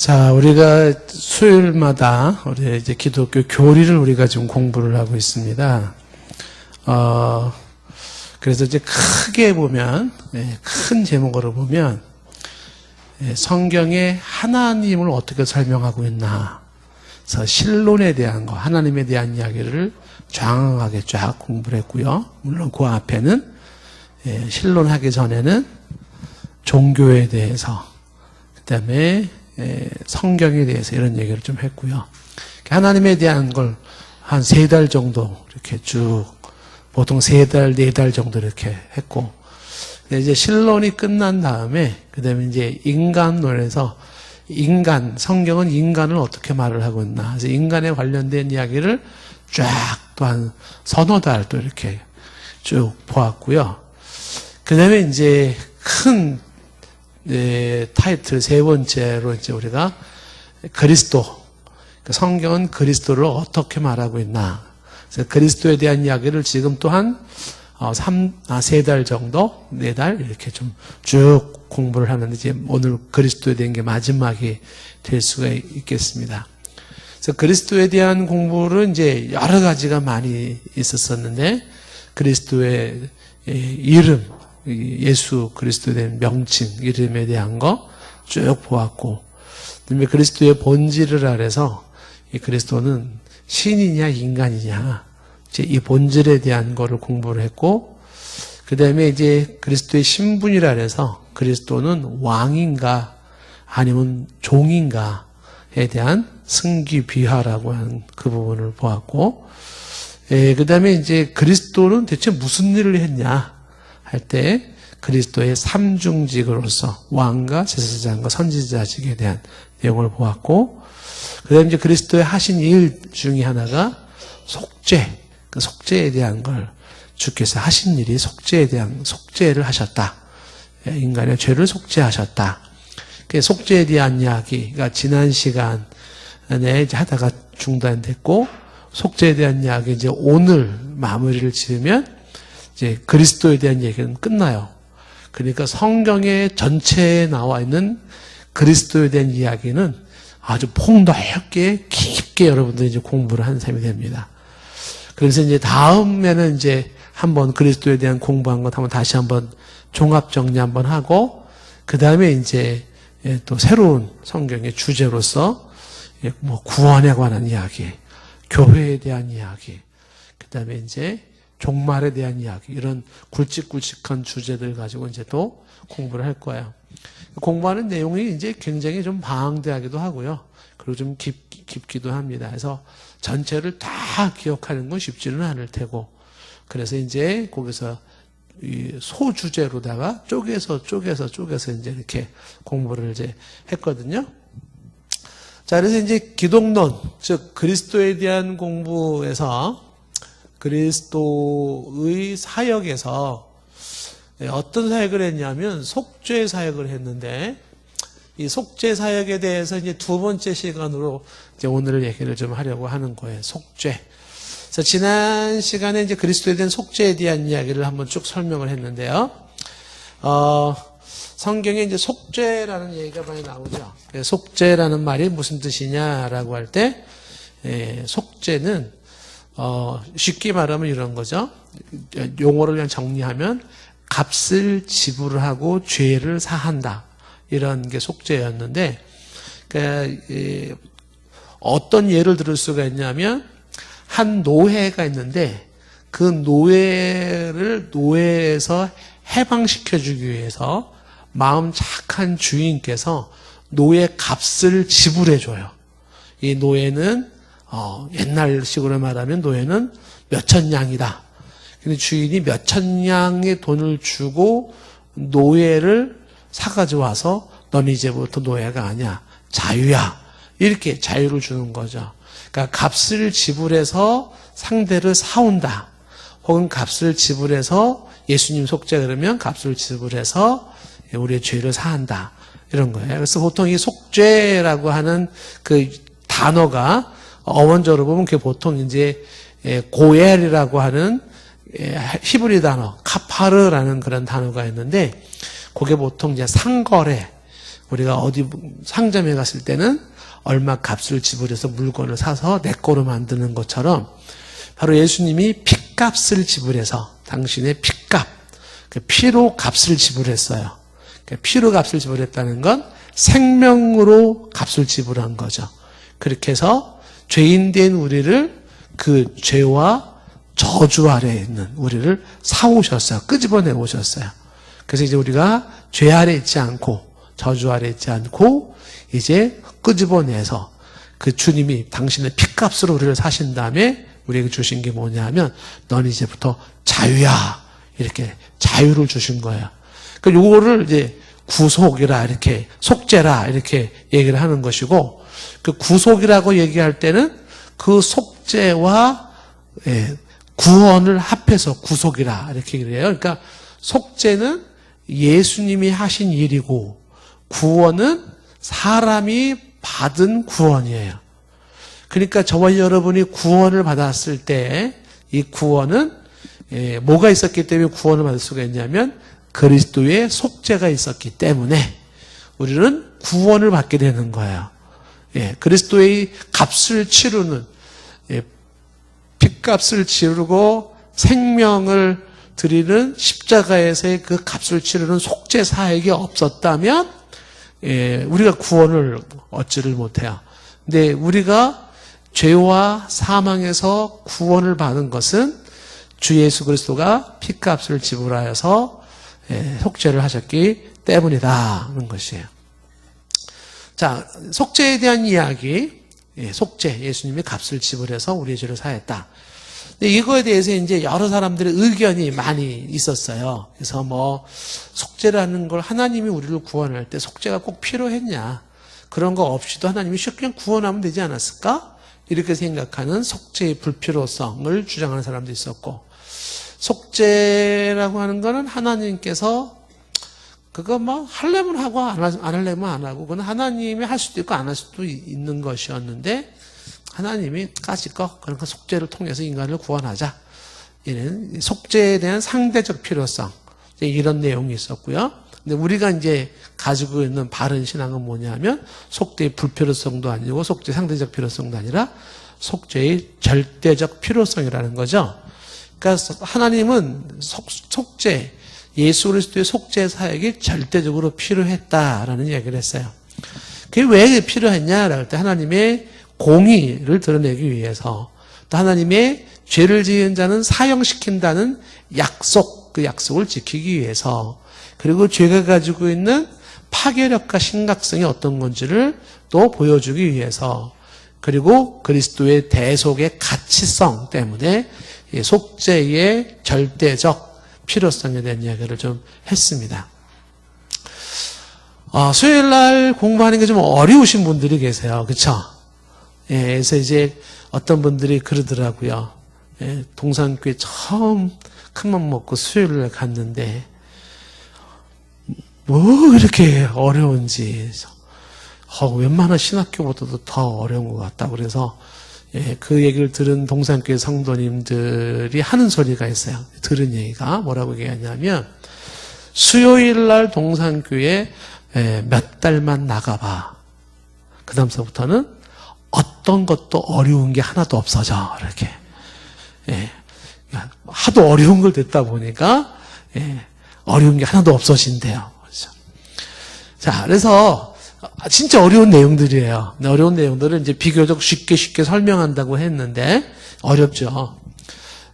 자, 우리가 수요일마다 우리 이제 기독교 교리를 우리가 지금 공부를 하고 있습니다. 그래서 이제 크게 보면, 큰 제목으로 보면, 성경에 하나님을 어떻게 설명하고 있나. 그래서 신론에 대한 거, 하나님에 대한 이야기를 장황하게 쫙 공부를 했고요. 물론 그 앞에는, 신론하기 전에는 종교에 대해서, 그 다음에 성경에 대해서 이런 얘기를 좀 했고요. 하나님에 대한 걸 한 3달 정도 이렇게 쭉, 보통 3달, 4달 정도 이렇게 했고, 이제 신론이 끝난 다음에, 그 다음에 이제 인간론에서 성경은 인간을 어떻게 말을 하고 있나. 그래서 인간에 관련된 이야기를 쫙 또 한 서너 달 또 이렇게 쭉 보았고요. 그 다음에 이제 큰 타이틀 3번째로 이제 우리가 그리스도, 성경은 그리스도를 어떻게 말하고 있나. 그래서 그리스도에 대한 이야기를 지금 또한 3달 정도, 4달 이렇게 좀 쭉 공부를 하는데 이제 오늘 그리스도에 대한 게 마지막이 될 수가 있겠습니다. 그래서 그리스도에 대한 공부를 이제 여러 가지가 많이 있었었는데 그리스도의 이름, 예수 그리스도에 대한 명칭, 이름에 대한 거 쭉 보았고, 그다음에 그리스도의 본질을 알아서 이 그리스도는 신이냐 인간이냐, 이제 이 본질에 대한 거를 공부를 했고, 그 다음에 이제 그리스도의 신분이라 해서 그리스도는 왕인가 아니면 종인가에 대한 승기비하라고 하는 그 부분을 보았고, 그 다음에 이제 그리스도는 대체 무슨 일을 했냐 할 때 그리스도의 삼중직으로서 왕과 제사장과 선지자직에 대한 내용을 보았고, 그 다음에 이제 그리스도의 하신 일 중에 하나가 속죄, 그 속죄에 대한 걸 주께서 하신 일이 속죄에 대한 속죄를 하셨다. 인간의 죄를 속죄하셨다. 그 속죄에 대한 이야기가 지난 시간에 이제 하다가 중단됐고, 속죄에 대한 이야기 이제 오늘 마무리를 지으면 이제 그리스도에 대한 얘기는 끝나요. 그러니까 성경의 전체에 나와 있는 그리스도에 대한 이야기는 아주 폭넓게 깊게 여러분들이 이제 공부를 하는 셈이 됩니다. 그래서 이제 다음에는 이제 한번 그리스도에 대한 공부한 것 한번 다시 한번 종합 정리 한번 하고, 그 다음에 이제 또 새로운 성경의 주제로서 뭐 구원에 관한 이야기, 교회에 대한 이야기, 그 다음에 이제 종말에 대한 이야기, 이런 굵직굵직한 주제들 가지고 이제 또 공부를 할 거예요. 공부하는 내용이 이제 굉장히 좀 방대하기도 하고요. 그리고 좀 깊기도 합니다. 그래서 전체를 다 기억하는 건 쉽지는 않을 테고, 그래서 이제 거기서 이 소주제로다가 쪼개서 이제 이렇게 공부를 이제 했거든요. 자, 그래서 이제 기독론, 즉 그리스도에 대한 공부에서 그리스도의 사역에서 어떤 사역을 했냐면 속죄 사역을 했는데, 이 속죄 사역에 대해서 이제 2번째 시간으로 이제 오늘 얘기를 좀 하려고 하는 거예요. 속죄. 그래서 지난 시간에 이제 그리스도에 대한 속죄에 대한 이야기를 한번 쭉 설명을 했는데요. 성경에 이제 속죄라는 얘기가 많이 나오죠. 속죄라는 말이 무슨 뜻이냐라고 할 때, 속죄는 쉽게 말하면 이런 거죠. 용어를 그냥 정리하면 값을 지불하고 죄를 사한다, 이런 게 속죄였는데, 그러니까 어떤 예를 들을 수가 있냐면 한 노예가 있는데 그 노예에서 해방시켜주기 위해서 마음 착한 주인께서 노예 값을 지불해줘요. 이 노예는 옛날식으로 말하면 노예는 몇천 양이다. 근데 주인이 몇천 양의 돈을 주고 노예를 사가지고 와서 넌 이제부터 노예가 아니야, 자유야, 이렇게 자유를 주는 거죠. 그러니까 값을 지불해서 상대를 사온다, 혹은 값을 지불해서 예수님 속죄 그러면 값을 지불해서 우리의 죄를 사한다, 이런 거예요. 그래서 보통 이 속죄라고 하는 그 단어가 어원적으로 보면 그게 보통 이제 고엘이라고 하는 히브리 단어 카파르라는 그런 단어가 있는데, 그게 보통 이제 상거래, 우리가 어디 상점에 갔을 때는 얼마 값을 지불해서 물건을 사서 내 거로 만드는 것처럼 바로 예수님이 피값을 지불해서 당신의 피값, 그 피로 값을 지불했어요. 피로 값을 지불했다는 건 생명으로 값을 지불한 거죠. 그렇게 해서 죄인 된 우리를 그 죄와 저주 아래에 있는 우리를 사오셨어요. 끄집어내 오셨어요. 그래서 이제 우리가 죄 아래 있지 않고 저주 아래 있지 않고 이제 끄집어내서 그 주님이 당신의 피값으로 우리를 사신 다음에 우리에게 주신 게 뭐냐 하면 넌 이제부터 자유야. 이렇게 자유를 주신 거예요. 그러니까 요거를 이제 구속이라 이렇게 속죄라 이렇게 얘기를 하는 것이고 그 구속이라고 얘기할 때는 그 속죄와 구원을 합해서 구속이라 이렇게 얘기를 해요. 그러니까 속죄는 예수님이 하신 일이고 구원은 사람이 받은 구원이에요. 그러니까 저와 여러분이 구원을 받았을 때 이 구원은 뭐가 있었기 때문에 구원을 받을 수가 있냐면 그리스도의 속죄가 있었기 때문에 우리는 구원을 받게 되는 거예요. 그리스도의 값을 치르는 핏값을 치르고 생명을 드리는 십자가에서의 그 값을 치르는 속죄 사역이 없었다면 우리가 구원을 얻지를 못해요. 근데 우리가 죄와 사망에서 구원을 받은 것은 주 예수 그리스도가 핏값을 지불하여서 속죄를 하셨기 때문이다 하는 것이에요. 자, 속죄에 대한 이야기, 속죄, 예수님이 값을 지불해서 우리의 죄를 사했다. 근데 이거에 대해서 이제 여러 사람들의 의견이 많이 있었어요. 그래서 속죄라는 걸 하나님이 우리를 구원할 때 속죄가 꼭 필요했냐? 그런 거 없이도 하나님이 쉽게 그냥 구원하면 되지 않았을까? 이렇게 생각하는 속죄의 불필요성을 주장하는 사람도 있었고, 속죄라고 하는 거는 하나님께서 그거 하려면 하고 안 하려면 안 하고 그건 하나님이 할 수도 있고 안 할 수도 있는 것이었는데 하나님이 까짓거 그러니까 속죄를 통해서 인간을 구원하자. 이런 속죄에 대한 상대적 필요성 이런 내용이 있었고요. 근데 우리가 이제 가지고 있는 바른 신앙은 뭐냐면 속죄의 불필요성도 아니고 속죄 상대적 필요성도 아니라 속죄의 절대적 필요성이라는 거죠. 그러니까 하나님은 속죄 예수 그리스도의 속죄 사역이 절대적으로 필요했다라는 이야기를 했어요. 그게 왜 필요했냐라고 할 때 하나님의 공의를 드러내기 위해서 또 하나님의 죄를 지은 자는 사형시킨다는 약속, 그 약속을 지키기 위해서 그리고 죄가 가지고 있는 파괴력과 심각성이 어떤 건지를 또 보여주기 위해서 그리고 그리스도의 대속의 가치성 때문에 속죄의 절대적 필요성에 대한 이야기를 좀 했습니다. 수요일 날 공부하는 게 좀 어려우신 분들이 계세요. 그렇죠? 그래서 이제 어떤 분들이 그러더라고요. 동산교회 처음 큰맘 먹고 수요일 날 갔는데 뭐 이렇게 어려운지 웬만한 신학교보다도 더 어려운 것 같다. 그래서 그 얘기를 들은 동산교회 성도님들이 하는 소리가 있어요. 들은 얘기가 뭐라고 얘기하냐면 수요일 날 동산교회 몇 달만 나가봐. 그 다음서부터는 어떤 것도 어려운 게 하나도 없어져. 이렇게. 하도 어려운 걸 듣다 보니까 어려운 게 하나도 없어진대요. 그렇죠? 자, 그래서 진짜 어려운 내용들이에요. 어려운 내용들을 이제 비교적 쉽게 설명한다고 했는데 어렵죠.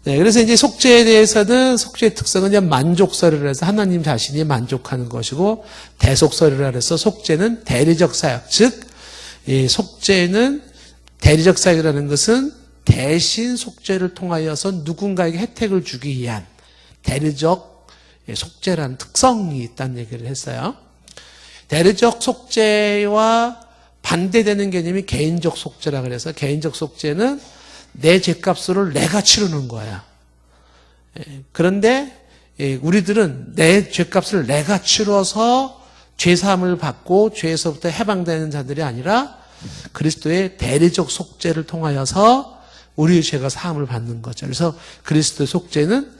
그래서 이제 속죄에 대해서는 속죄의 특성은 이제 만족설이라 해서 하나님 자신이 만족하는 것이고 대속설이라 해서 속죄는 대리적 사역, 즉 이 속죄는 대리적 사역이라는 것은 대신 속죄를 통하여서 누군가에게 혜택을 주기 위한 대리적 속죄라는 특성이 있다는 얘기를 했어요. 대리적 속죄와 반대되는 개념이 개인적 속죄라 그래서 개인적 속죄는 내 죄값을 내가 치르는 거야. 그런데 우리들은 내 죄값을 내가 치러서 죄사함을 받고 죄에서부터 해방되는 자들이 아니라 그리스도의 대리적 속죄를 통하여서 우리의 죄가 사함을 받는 거죠. 그래서 그리스도의 속죄는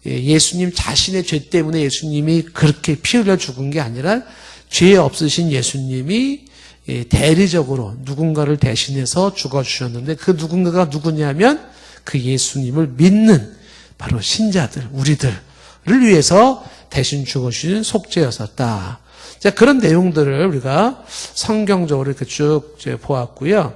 예수님 자신의 죄 때문에 예수님이 그렇게 피 흘려 죽은 게 아니라 죄 없으신 예수님이 대리적으로 누군가를 대신해서 죽어주셨는데 그 누군가가 누구냐면 그 예수님을 믿는 바로 신자들, 우리들을 위해서 대신 죽어주신 속죄였었다. 자, 그런 내용들을 우리가 성경적으로 이렇게 쭉 보았고요.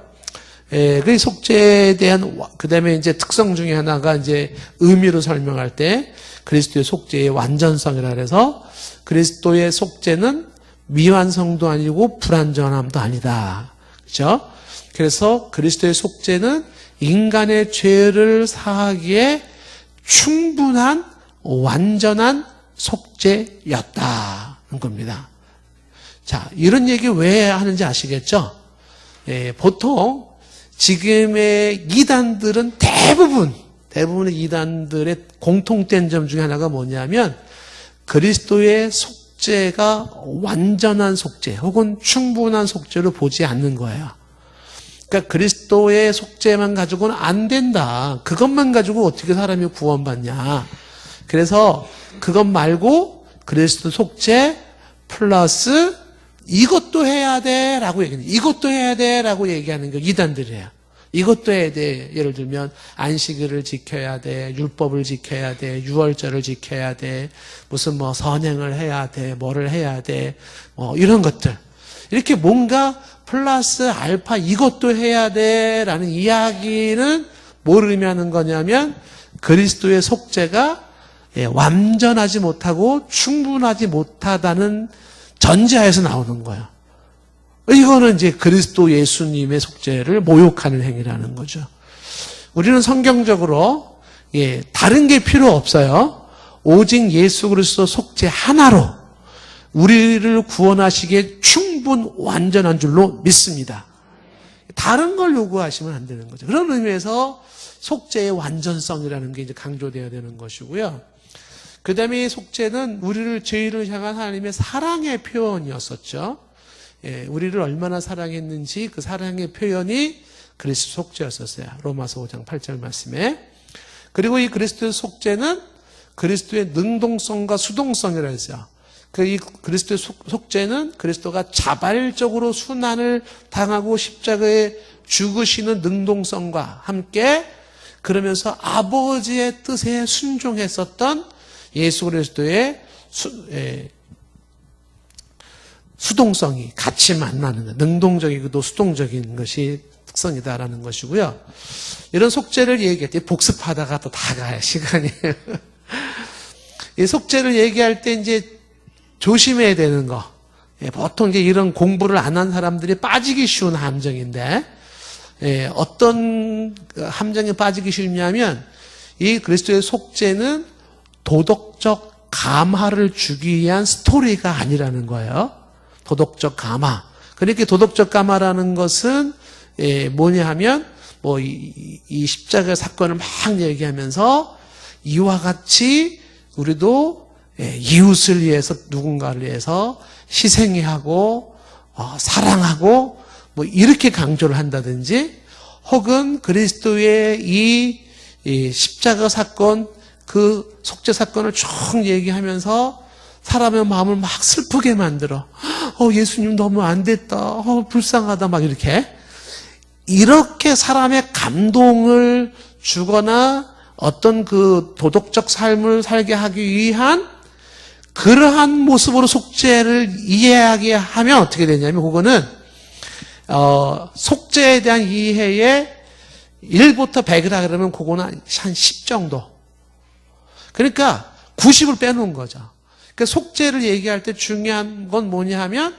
그 속죄에 대한, 그 다음에 이제 특성 중에 하나가 이제 의미로 설명할 때 그리스도의 속죄의 완전성이라 해서 그리스도의 속죄는 미완성도 아니고 불완전함도 아니다. 그렇죠? 그래서 그리스도의 속죄는 인간의 죄를 사하기에 충분한 완전한 속죄였다는 겁니다. 자, 이런 얘기 왜 하는지 아시겠죠? 보통 지금의 이단들은 대부분의 이단들의 공통된 점 중에 하나가 뭐냐면 그리스도의 속죄가 완전한 속죄 혹은 충분한 속죄로 보지 않는 거예요. 그러니까 그리스도의 속죄만 가지고는 안 된다. 그것만 가지고 어떻게 사람이 구원받냐. 그래서 그것 말고 그리스도 속죄 플러스 이것도 해야 돼 라고 얘기하는 거예요. 이것도 해야 돼 라고 얘기하는 거 이단들이에요. 이것도 해야 돼. 예를 들면 안식일을 지켜야 돼. 율법을 지켜야 돼. 유월절을 지켜야 돼. 무슨 뭐 선행을 해야 돼. 뭐를 해야 돼. 이런 것들. 이렇게 뭔가 플러스 알파 이것도 해야 돼 라는 이야기는 뭘 의미하는 거냐면 그리스도의 속죄가 완전하지 못하고 충분하지 못하다는 전제하에서 나오는 거예요. 이거는 이제 그리스도 예수님의 속죄를 모욕하는 행위라는 거죠. 우리는 성경적으로 다른 게 필요 없어요. 오직 예수 그리스도 속죄 하나로 우리를 구원하시기에 충분 완전한 줄로 믿습니다. 다른 걸 요구하시면 안 되는 거죠. 그런 의미에서 속죄의 완전성이라는 게 이제 강조되어야 되는 것이고요. 그 다음에 속죄는 우리를 죄인을 향한 하나님의 사랑의 표현이었었죠. 우리를 얼마나 사랑했는지 그 사랑의 표현이 그리스도 속죄였었어요. 로마서 5장 8절 말씀에. 그리고 이 그리스도의 속죄는 그리스도의 능동성과 수동성이라 했어요. 이 그리스도의 속죄는 그리스도가 자발적으로 순환을 당하고 십자가에 죽으시는 능동성과 함께 그러면서 아버지의 뜻에 순종했었던 예수 그리스도의 수동성이 같이 만나는 것, 능동적이고도 수동적인 것이 특성이다라는 것이고요. 이런 속죄를 얘기할 때 복습하다가 또 다 가요, 시간이. 이 속죄를 얘기할 때 이제 조심해야 되는 거. 보통 이제 이런 공부를 안 한 사람들이 빠지기 쉬운 함정인데, 어떤 함정에 빠지기 쉽냐면, 이 그리스도의 속죄는 도덕적 감화를 주기 위한 스토리가 아니라는 거예요. 도덕적 감화. 그러니까 도덕적 감화라는 것은 뭐냐 하면 이 십자가 사건을 막 얘기하면서 이와 같이 우리도 이웃을 위해서 누군가를 위해서 희생하고 사랑하고 뭐 이렇게 강조를 한다든지 혹은 그리스도의 이 십자가 사건 그 속죄 사건을 쭉 얘기하면서 사람의 마음을 막 슬프게 만들어. 예수님 너무 안 됐다. 불쌍하다. 막 이렇게 사람의 감동을 주거나 어떤 그 도덕적 삶을 살게 하기 위한 그러한 모습으로 속죄를 이해하게 하면 어떻게 되냐면 그거는 속죄에 대한 이해에 1부터 100이라 그러면 그거는 한 10 정도. 그러니까 90을 빼놓은 거죠. 그러니까 속죄를 얘기할 때 중요한 건 뭐냐 하면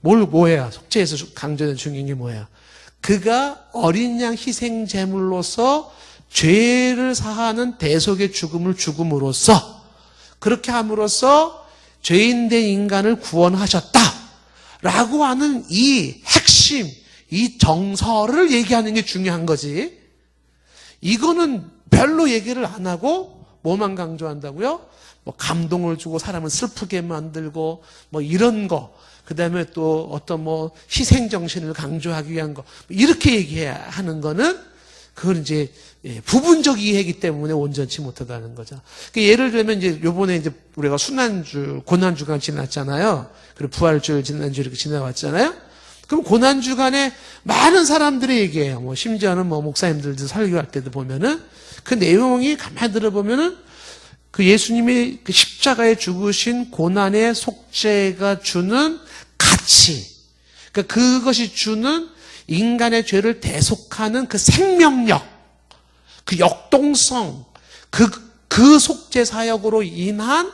뭐예요? 속죄에서 강조된 중요한 게 뭐예요? 그가 어린 양 희생 제물로서 죄를 사하는 대속의 죽음을 죽음으로써 그렇게 함으로써 죄인된 인간을 구원하셨다라고 하는 이 핵심, 이 정서를 얘기하는 게 중요한 거지. 이거는 별로 얘기를 안 하고 뭐만 강조한다고요? 감동을 주고 사람을 슬프게 만들고 이런 거. 그다음에 또 어떤 희생 정신을 강조하기 위한 거. 이렇게 얘기해야 하는 거는 그걸 이제 부분적 이해이기 때문에 온전치 못하다는 거죠. 그러니까 예를 들면 이제 요번에 이제 우리가 순환주, 고난주간 지났잖아요. 그리고 부활주일 지난주 이렇게 지나왔잖아요. 그럼 고난주간에 많은 사람들이 얘기해요. 뭐 심지어는 뭐 목사님들도 설교할 때도 보면은 그 내용이 가만히 들어보면은 그 예수님이 그 십자가에 죽으신 고난의 속죄가 주는 가치, 그러니까 그것이 주는 인간의 죄를 대속하는 그 생명력, 그 역동성, 그 속죄 사역으로 인한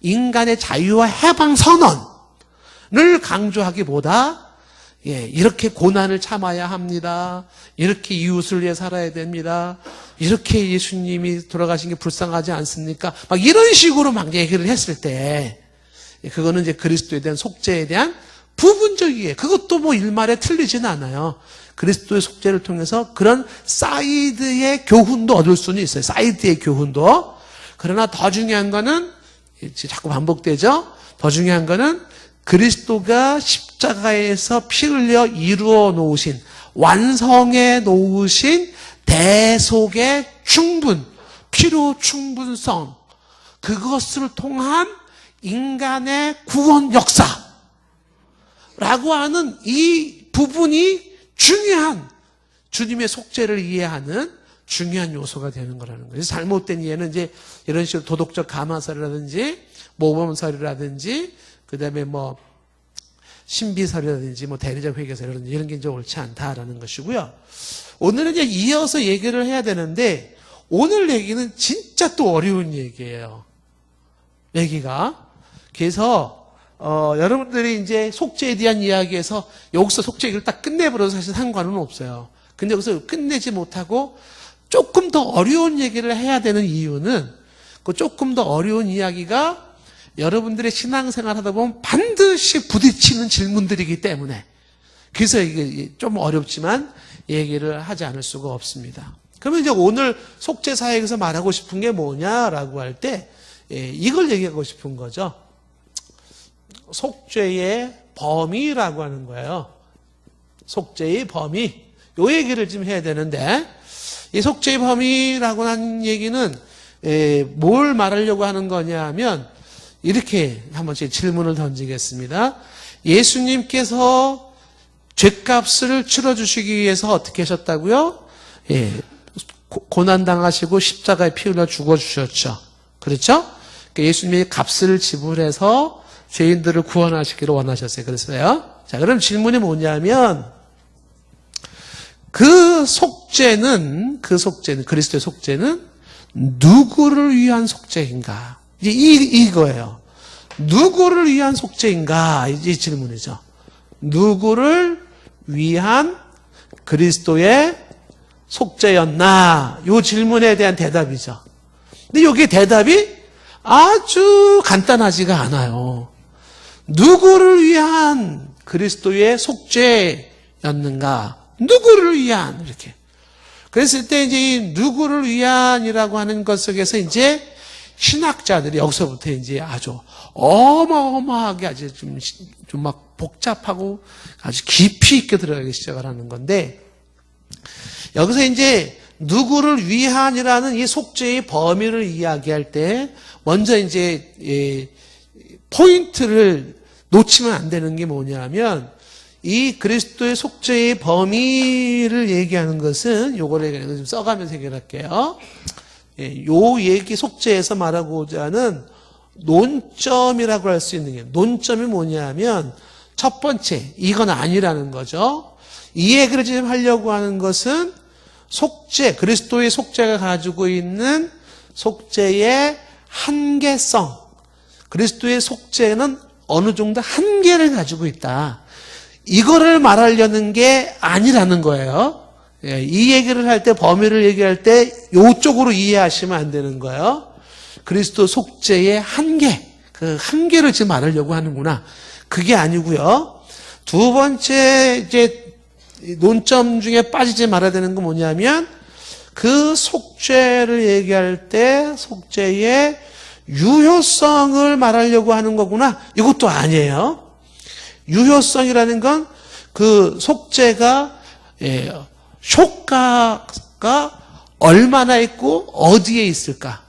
인간의 자유와 해방 선언을 강조하기보다 이렇게 고난을 참아야 합니다. 이렇게 이웃을 위해 살아야 됩니다. 이렇게 예수님이 돌아가신 게 불쌍하지 않습니까? 막 이런 식으로 막 얘기를 했을 때 그거는 이제 그리스도에 대한 속죄에 대한 부분적 이해. 그것도 뭐 일말에 틀리진 않아요. 그리스도의 속죄를 통해서 그런 사이드의 교훈도 얻을 수는 있어요. 사이드의 교훈도. 그러나 더 중요한 거는 자꾸 반복되죠. 더 중요한 거는 그리스도가 십자가에서 피 흘려 이루어 놓으신, 완성해 놓으신 대속의 충분, 필요 충분성, 그것을 통한 인간의 구원 역사라고 하는 이 부분이 중요한, 주님의 속죄를 이해하는 중요한 요소가 되는 거라는 거예요. 잘못된 이해는 이제 이런 식으로 도덕적 감화설이라든지 모범설이라든지 그다음에 뭐 신비설이라든지 뭐 대리적 회계설이라든지 이런 게 이제 옳지 않다라는 것이고요. 오늘은 이제 이어서 얘기를 해야 되는데 오늘 얘기는 진짜 또 어려운 얘기예요. 얘기가. 그래서 여러분들이 이제 속죄에 대한 이야기에서 여기서 속죄 얘기를 딱 끝내버려도 사실 상관은 없어요. 근데 여기서 끝내지 못하고 조금 더 어려운 얘기를 해야 되는 이유는 그 조금 더 어려운 이야기가 여러분들의 신앙생활 하다 보면 반드시 부딪히는 질문들이기 때문에 그래서 이게 좀 어렵지만 얘기를 하지 않을 수가 없습니다. 그러면 이제 오늘 속죄 사역에서 말하고 싶은 게 뭐냐라고 할 때 이걸 얘기하고 싶은 거죠. 속죄의 범위라고 하는 거예요. 속죄의 범위. 요 얘기를 좀 해야 되는데 이 속죄의 범위라고 하는 얘기는 뭘 말하려고 하는 거냐 하면 이렇게 한번 질문을 던지겠습니다. 예수님께서 죄값을 치러주시기 위해서 어떻게 하셨다고요? 고난당하시고 십자가에 피 흘려 죽어주셨죠. 그렇죠? 그러니까 예수님이 값을 지불해서 죄인들을 구원하시기를 원하셨어요. 그랬어요. 자, 그럼 질문이 뭐냐면 그 속죄는 그리스도의 속죄는 누구를 위한 속죄인가? 이제 이거예요. 누구를 위한 속죄인가? 이 질문이죠. 누구를 위한 그리스도의 속죄였나? 이 질문에 대한 대답이죠. 근데 여기 대답이 아주 간단하지가 않아요. 누구를 위한 그리스도의 속죄였는가? 누구를 위한? 이렇게. 그랬을 때 이제 이 누구를 위한이라고 하는 것 속에서 이제 신학자들이 여기서부터 이제 아주 어마어마하게 아주 좀 막 복잡하고 아주 깊이 있게 들어가기 시작을 하는 건데 여기서 이제 누구를 위한이라는 이 속죄의 범위를 이야기할 때 먼저 이제 포인트를 놓치면 안 되는 게 뭐냐면 이 그리스도의 속죄의 범위를 얘기하는 것은 요거를 좀 써가면서 해결할게요. 요 얘기 속죄에서 말하고자 하는 논점이라고 할 수 있는 게 논점이 뭐냐면 첫 번째 이건 아니라는 거죠. 이 얘기를 지금 하려고 하는 것은 속죄 그리스도의 속죄가 가지고 있는 속죄의 한계성 그리스도의 속죄는 어느 정도 한계를 가지고 있다. 이거를 말하려는 게 아니라는 거예요. 이 얘기를 할 때 범위를 얘기할 때 이쪽으로 이해하시면 안 되는 거예요. 그리스도 속죄의 한계, 그 한계를 지금 말하려고 하는구나. 그게 아니고요. 두 번째 이제 논점 중에 빠지지 말아야 되는 건 뭐냐면 그 속죄를 얘기할 때 속죄의 유효성을 말하려고 하는 거구나. 이것도 아니에요. 유효성이라는 건 그 속죄가 사역가 얼마나 있고 어디에 있을까?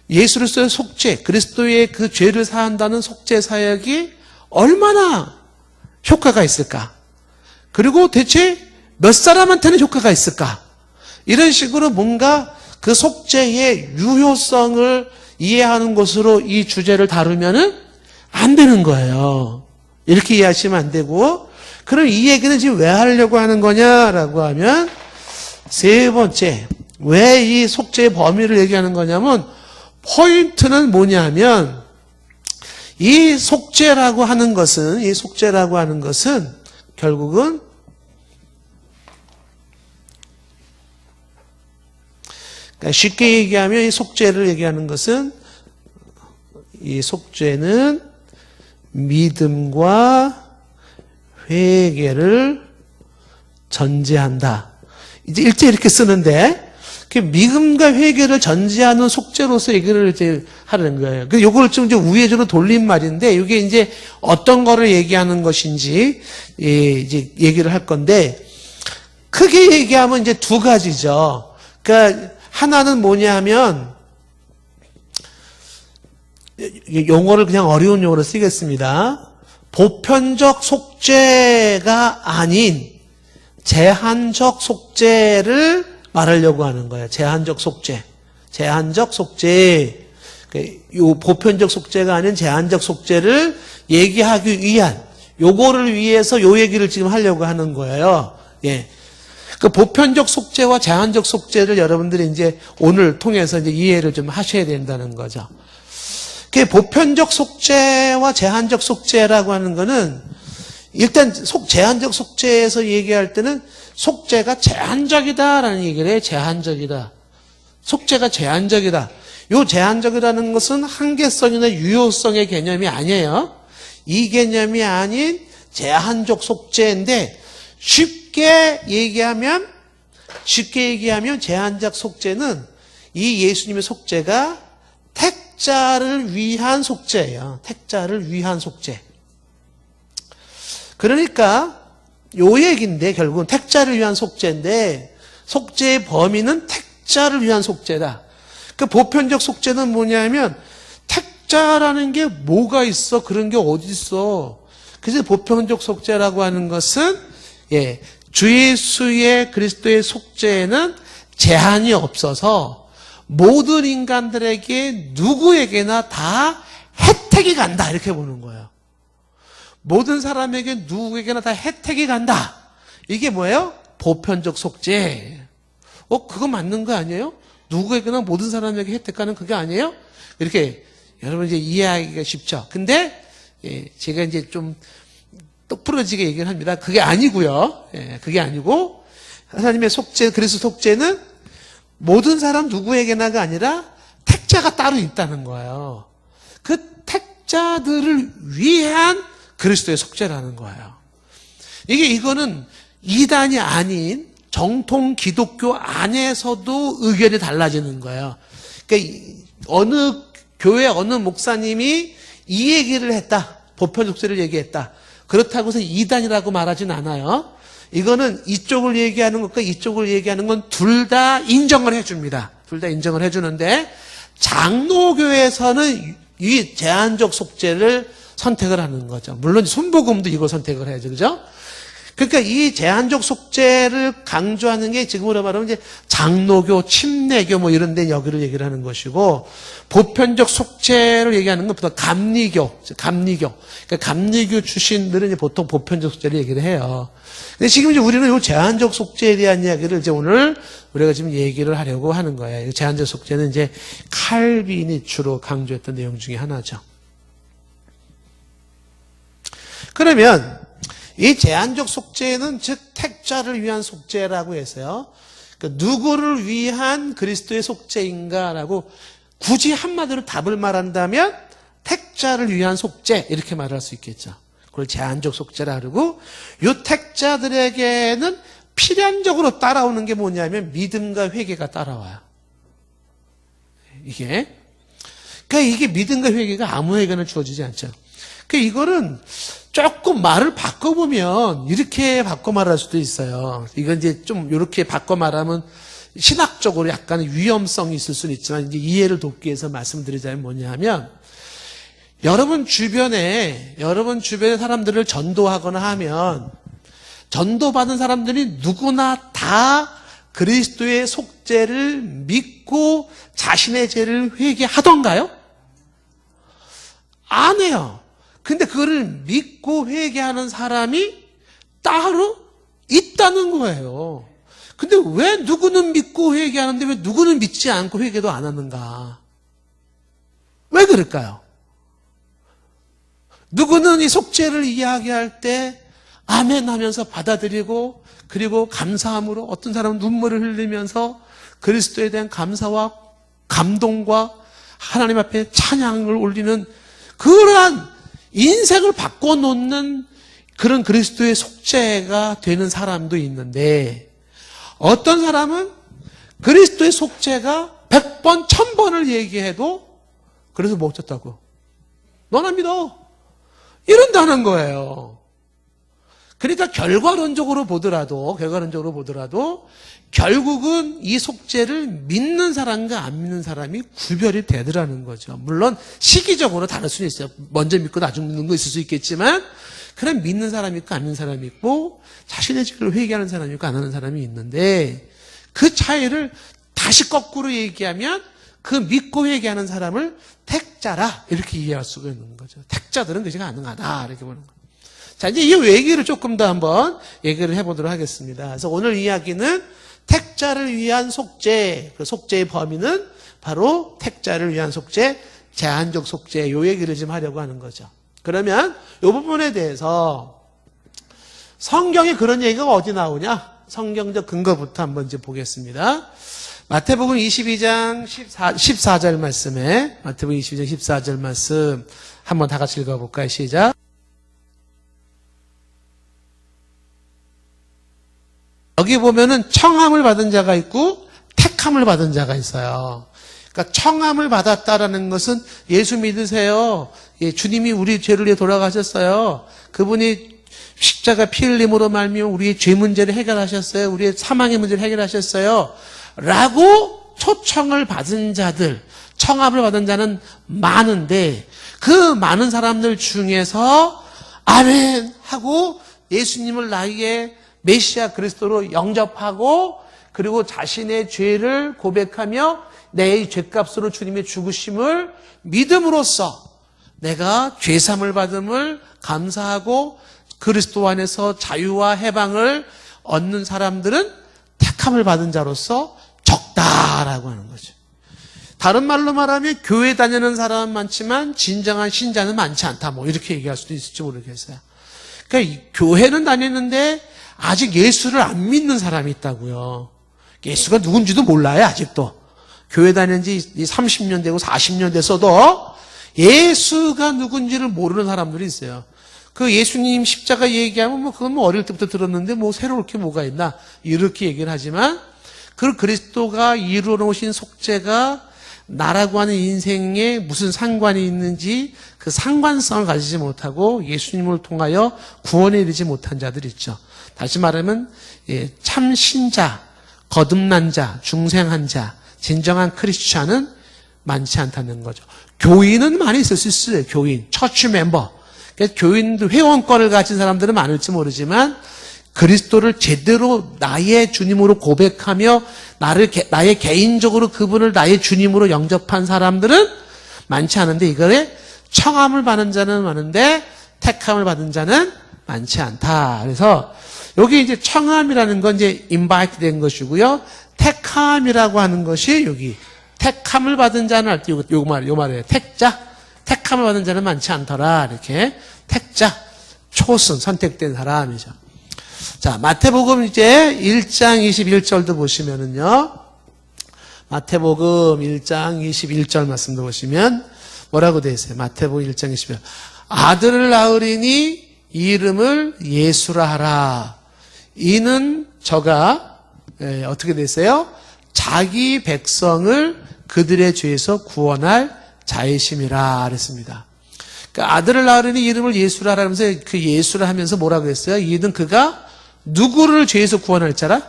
예수로서의 속죄, 그리스도의 그 죄를 사한다는 속죄 사역이 얼마나 효과가 있을까? 그리고 대체 몇 사람한테는 효과가 있을까? 이런 식으로 뭔가 그 속죄의 유효성을 이해하는 것으로 이 주제를 다루면은 안 되는 거예요. 이렇게 이해하시면 안 되고, 그럼 이 얘기는 지금 왜 하려고 하는 거냐라고 하면, 세 번째, 왜 이 속죄의 범위를 얘기하는 거냐면, 포인트는 뭐냐면, 이 속죄라고 하는 것은 결국은 쉽게 얘기하면 이 속죄를 얘기하는 것은, 이 속죄는 믿음과 회개를 전제한다. 이제 일제 이렇게 쓰는데, 믿음과 회개를 전제하는 속죄로서 얘기를 이제 하는 거예요. 그래서 요걸 좀 이제 우회전으로 돌린 말인데, 이게 이제 어떤 거를 얘기하는 것인지, 이제 얘기를 할 건데, 크게 얘기하면 이제 두 가지죠. 그러니까, 하나는 뭐냐 하면, 용어를 그냥 어려운 용어로 쓰겠습니다. 보편적 속죄가 아닌 제한적 속죄를 말하려고 하는 거예요. 제한적 속죄. 요 보편적 속죄가 아닌 제한적 속죄를 얘기하기 위한, 요거를 위해서 요 얘기를 지금 하려고 하는 거예요. 예. 그 보편적 속죄와 제한적 속죄를 여러분들이 이제 오늘 통해서 이제 이해를 좀 하셔야 된다는 거죠. 그 보편적 속죄와 제한적 속죄라고 하는 거는 일단 제한적 속죄에서 얘기할 때는 속죄가 제한적이다라는 얘기를 해요. 제한적이다. 속죄가 제한적이다. 요 제한적이라는 것은 한계성이나 유효성의 개념이 아니에요. 이 개념이 아닌 제한적 속죄인데 쉽게 얘기하면 제한적 속죄는 이 예수님의 속죄가 택자를 위한 속죄예요. 택자를 위한 속죄. 그러니까 요 얘기인데 결국은 택자를 위한 속죄인데 속죄의 범위는 택자를 위한 속죄다. 그 보편적 속죄는 뭐냐면 택자라는 게 뭐가 있어? 그런 게 어디 있어? 그래서 보편적 속죄라고 하는 것은 주 예수의 그리스도의 속죄에는 제한이 없어서 모든 인간들에게 누구에게나 다 혜택이 간다 이렇게 보는 거예요. 모든 사람에게 누구에게나 다 혜택이 간다. 이게 뭐예요? 보편적 속죄. 그거 맞는 거 아니에요? 누구에게나 모든 사람에게 혜택 가는 그게 아니에요? 이렇게 여러분 이제 이해하기가 쉽죠. 근데 제가 이제 좀 똑부러지게 얘기를 합니다. 그게 아니고요. 그게 아니고 하나님의 속죄, 그리스도 속죄는 모든 사람 누구에게나가 아니라 택자가 따로 있다는 거예요. 그 택자들을 위한 그리스도의 속죄라는 거예요. 이거는 이단이 아닌 정통 기독교 안에서도 의견이 달라지는 거예요. 그러니까 어느 교회 어느 목사님이 이 얘기를 했다. 보편 속죄를 얘기했다. 그렇다고 해서 이단이라고 말하진 않아요. 이거는 이쪽을 얘기하는 것과 이쪽을 얘기하는 건 둘 다 인정을 해줍니다. 둘 다 인정을 해주는데 장로교에서는 이 제한적 속죄를 선택을 하는 거죠. 물론 순복음도 이걸 선택을 해야죠. 그죠? 그러니까 이 제한적 속죄를 강조하는 게 지금으로 말하면 이제 장로교, 침례교 뭐 이런 데 여기를 얘기를 하는 것이고 보편적 속죄를 얘기하는 것보다 감리교. 그러니까 감리교 출신들은 이제 보통 보편적 속죄를 얘기를 해요. 근데 지금 이제 우리는 이 제한적 속죄에 대한 이야기를 이제 오늘 우리가 지금 얘기를 하려고 하는 거예요. 이 제한적 속죄는 이제 칼빈이 주로 강조했던 내용 중에 하나죠. 그러면 이 제한적 속죄는 즉 택자를 위한 속죄라고 해서요. 그러니까 누구를 위한 그리스도의 속죄인가라고 굳이 한마디로 답을 말한다면 택자를 위한 속죄 이렇게 말할 수 있겠죠. 그걸 제한적 속죄라 그러고 이 택자들에게는 필연적으로 따라오는 게 뭐냐면 믿음과 회개가 따라와요. 그러니까 이게 믿음과 회개가 아무 회개는 주어지지 않죠. 그러니까 이거는 조금 말을 바꿔보면 이렇게 바꿔 말할 수도 있어요. 이건 이제 좀 이렇게 바꿔 말하면 신학적으로 약간 위험성이 있을 수는 있지만 이제 이해를 돕기 위해서 말씀드리자면 뭐냐 하면 여러분 주변에 사람들을 전도하거나 하면 전도받은 사람들이 누구나 다 그리스도의 속죄를 믿고 자신의 죄를 회개하던가요? 안 해요. 근데 그거를 믿고 회개하는 사람이 따로 있다는 거예요. 근데 왜 누구는 믿고 회개하는데 왜 누구는 믿지 않고 회개도 안 하는가? 왜 그럴까요? 누구는 이 속죄를 이야기할 때 아멘 하면서 받아들이고 그리고 감사함으로 어떤 사람은 눈물을 흘리면서 그리스도에 대한 감사와 감동과 하나님 앞에 찬양을 올리는 그러한 인생을 바꿔놓는 그런 그리스도의 속죄가 되는 사람도 있는데 어떤 사람은 그리스도의 속죄가 100번, 1000번을 얘기해도 그래서 못 쳤다고. 넌 안 믿어. 이런다는 거예요. 그러니까 결과론적으로 보더라도 결국은 이 속죄를 믿는 사람과 안 믿는 사람이 구별이 되더라는 거죠. 물론 시기적으로 다를 수는 있어요. 먼저 믿고 나중 믿는 거 있을 수 있겠지만 그냥 믿는 사람이 있고 안 믿는 사람이 있고 자신의 죄를 회개하는 사람이 있고 안 하는 사람이 있는데 그 차이를 다시 거꾸로 얘기하면 그 믿고 회개하는 사람을 택자라 이렇게 이해할 수가 있는 거죠. 택자들은 그게 가능하다 이렇게 보는 거예요. 자, 이제 이 얘기를 조금 더 한번 얘기를 해보도록 하겠습니다. 그래서 오늘 이야기는 택자를 위한 속죄, 그 속죄의 범위는 바로 택자를 위한 속죄, 제한적 속죄, 요 얘기를 좀 하려고 하는 거죠. 그러면 이 부분에 대해서 성경에 그런 얘기가 어디 나오냐? 성경적 근거부터 한번 이제 보겠습니다. 마태복음 22장 14절 말씀에, 마태복음 22장 14절 말씀 한번 다 같이 읽어볼까요? 시작. 여기 보면은 청함을 받은 자가 있고 택함을 받은 자가 있어요. 그러니까 청함을 받았다라는 것은 예수 믿으세요. 예, 주님이 우리 죄를 위해 돌아가셨어요. 그분이 십자가 피 흘림으로 말미암아 우리의 죄 문제를 해결하셨어요. 우리의 사망의 문제를 해결하셨어요. 라고 초청을 받은 자들, 청함을 받은 자는 많은데 그 많은 사람들 중에서 아멘 하고 예수님을 나에게 메시아 그리스도로 영접하고 그리고 자신의 죄를 고백하며 내 죄값으로 주님의 죽으심을 믿음으로써 내가 죄삼을 받음을 감사하고 그리스도 안에서 자유와 해방을 얻는 사람들은 택함을 받은 자로서 적다라고 하는 거죠. 다른 말로 말하면 교회 다니는 사람은 많지만 진정한 신자는 많지 않다. 뭐 이렇게 얘기할 수도 있을지 모르겠어요. 그러니까 교회는 다니는데 아직 예수를 안 믿는 사람이 있다고요. 예수가 누군지도 몰라요, 아직도. 교회 다닌 지 30년 되고 40년 됐어도 예수가 누군지를 모르는 사람들이 있어요. 그 예수님 십자가 얘기하면 뭐 그건 뭐 어릴 때부터 들었는데 뭐 새로울 게 뭐가 있나 이렇게 얘기를 하지만 그 그리스도가 이루어 놓으신 속죄가 나라고 하는 인생에 무슨 상관이 있는지 그 상관성을 가지지 못하고 예수님을 통하여 구원에 이르지 못한 자들이 있죠. 다시 말하면 참 신자, 거듭난 자, 중생한 자, 진정한 크리스찬은 많지 않다는 거죠. 교인은 많이 있을 수 있어요. 교인, 처치 멤버. 그러니까 교인도 회원권을 가진 사람들은 많을지 모르지만 그리스도를 제대로 나의 주님으로 고백하며 나의 개인적으로 그분을 나의 주님으로 영접한 사람들은 많지 않은데 이거에 청함을 받은 자는 많은데 택함을 받은 자는 많지 않다. 그래서 여기 이제 청함이라는 건 이제 인바이트 된 것이고요. 택함이라고 하는 것이 여기 택함을 받은 자는 할 때 요 말이에요. 택자. 택함을 받은 자는 많지 않더라. 이렇게 택자. 초선 선택된 사람이죠. 자, 마태복음 이제 1장 21절도 보시면은요. 마태복음 1장 21절 말씀도 보시면 뭐라고 되어 있어요? 마태복음 1장 21절. 아들을 낳으리니 이름을 예수라 하라. 이는 저가 어떻게 됐어요? 자기 백성을 그들의 죄에서 구원할 자이심이라 그랬습니다. 그러니까 아들을 낳으려니 이름을 예수라 하면서 그 예수를 하면서 뭐라고 했어요? 이는 그가 누구를 죄에서 구원할 자라?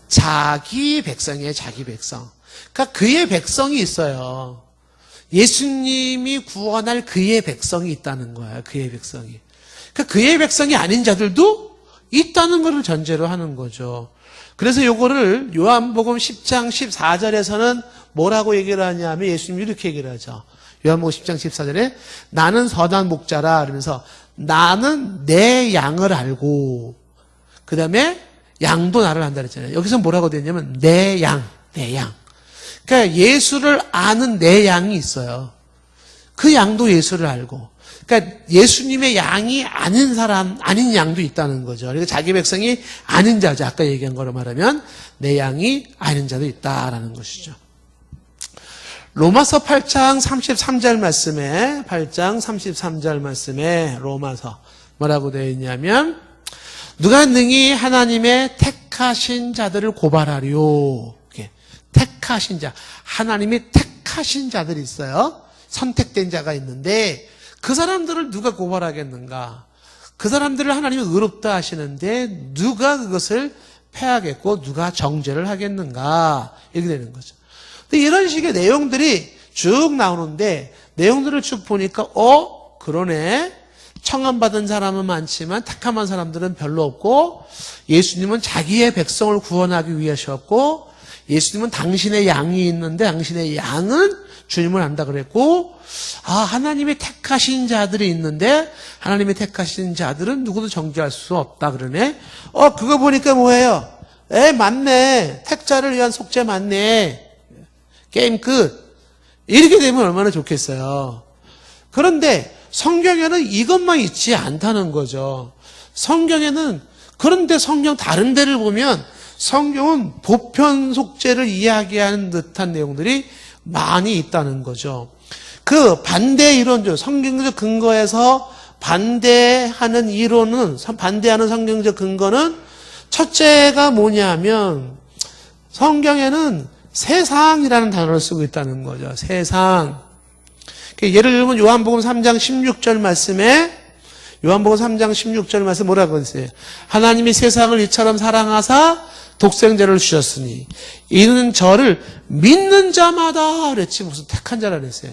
자기 백성이에요. 자기 백성. 그러니까 그의 백성이 있어요. 예수님이 구원할 그의 백성이 있다는 거예요. 그의 백성이. 그러니까 그의 백성이 아닌 자들도 있다는 것을 전제로 하는 거죠. 그래서 요거를 요한복음 10장 14절에서는 뭐라고 얘기를 하냐면 예수님이 이렇게 얘기를 하죠. 요한복음 10장 14절에 나는 선한 목자라 그러면서 나는 내 양을 알고 그 다음에 양도 나를 안다 그랬잖아요. 여기서 뭐라고 되냐면 내 양. 그러니까 예수를 아는 내 양이 있어요. 그 양도 예수를 알고. 그러니까 예수님의 양이 아닌 양도 있다는 거죠. 그러니까 자기 백성이 아닌 자죠. 아까 얘기한 거로 말하면 내 양이 아닌 자도 있다라는 것이죠. 로마서 8장 33절 말씀에 로마서 뭐라고 되어 있냐면 누가 능히 하나님의 택하신 자들을 고발하리요. 택하신 자, 하나님이 택하신 자들이 있어요. 선택된 자가 있는데 그 사람들을 누가 고발하겠는가? 그 사람들을 하나님이 의롭다 하시는데 누가 그것을 패하겠고 누가 정죄를 하겠는가? 이렇게 되는 거죠. 근데 이런 식의 내용들이 쭉 나오는데 내용들을 쭉 보니까 그러네. 청함받은 사람은 많지만 택함한 사람들은 별로 없고 예수님은 자기의 백성을 구원하기 위하셨고 예수님은 당신의 양이 있는데 당신의 양은 주님을 안다 그랬고 하나님의 택하신 자들이 있는데 하나님의 택하신 자들은 누구도 정죄할 수 없다 그러네. 그거 보니까 뭐예요? 맞네. 택자를 위한 속죄 맞네. 게임 끝. 이렇게 되면 얼마나 좋겠어요. 그런데 성경에는 이것만 있지 않다는 거죠. 그런데 성경 다른 데를 보면 성경은 보편 속죄를 이야기하는 듯한 내용들이 많이 있다는 거죠. 그 반대 이론죠. 성경적 근거에서 반대하는 성경적 근거는 첫째가 뭐냐면 성경에는 세상이라는 단어를 쓰고 있다는 거죠. 세상. 예를 들면 요한복음 3장 16절 말씀에 뭐라고 했어요? 하나님이 세상을 이처럼 사랑하사 독생자를 주셨으니 이는 저를 믿는 자마다 그랬지 무슨 택한 자라 그랬어요.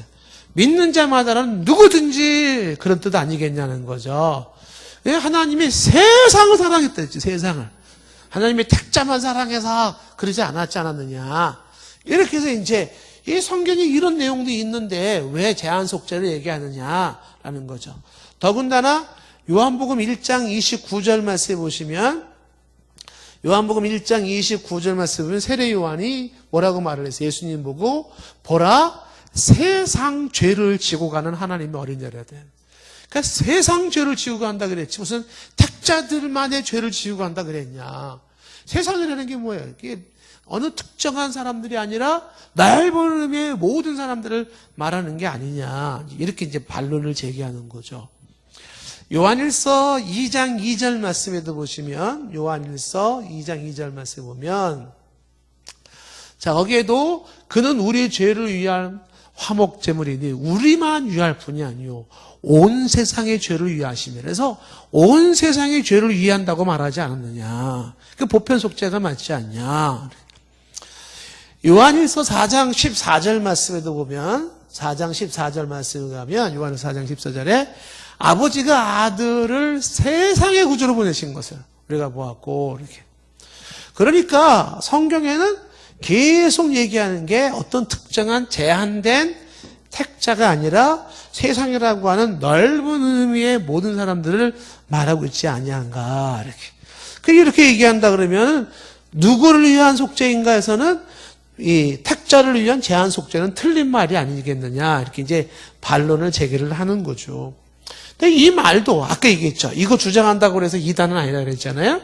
믿는 자마다는 누구든지 그런 뜻 아니겠냐는 거죠. 하나님이 세상을 사랑했다 했지. 세상을. 하나님이 택자만 사랑해서 그러지 않았느냐. 이렇게 해서 이제 이 성경에 이런 내용도 있는데 왜 제한 속죄를 얘기하느냐라는 거죠. 더군다나 요한복음 1장 29절 말씀에 보시면 요한복음 1장 29절 말씀에 보면 세례 요한이 뭐라고 말을 했어요? 예수님 보고 보라 세상 죄를 지고 가는 하나님의 어린 자라 돼. 그러니까 세상 죄를 지고 간다 그랬지 무슨 택자들만의 죄를 지고 간다 그랬냐. 세상이라는 게 뭐예요? 이게 어느 특정한 사람들이 아니라 넓은 의미의 모든 사람들을 말하는 게 아니냐. 이렇게 이제 반론을 제기하는 거죠. 요한일서 2장 2절 말씀에도 보시면 요한일서 2장 2절 말씀에 보면 자 거기에도 그는 우리 죄를 위한 화목제물이니 우리만 위할 뿐이 아니요 온 세상의 죄를 위하시며 그래서 온 세상의 죄를 위한다고 말하지 않았느냐. 그 보편 속죄가 맞지 않냐. 요한일서 4장 14절 말씀에도 보면 4장 14절 말씀에 가면 요한일서 4장 14절에 아버지가 아들을 세상의 구주로 보내신 것을 우리가 보았고 이렇게. 그러니까 성경에는 계속 얘기하는 게 어떤 특정한 제한된 택자가 아니라 세상이라고 하는 넓은 의미의 모든 사람들을 말하고 있지 아니한가 이렇게 얘기한다 그러면 누구를 위한 속죄인가 해서는 이 택자를 위한 제한 속죄는 틀린 말이 아니겠느냐 이렇게 이제 반론을 제기를 하는 거죠. 근데 이 말도 아까 얘기했죠. 이거 주장한다고 해서 이단은 아니라 그랬잖아요.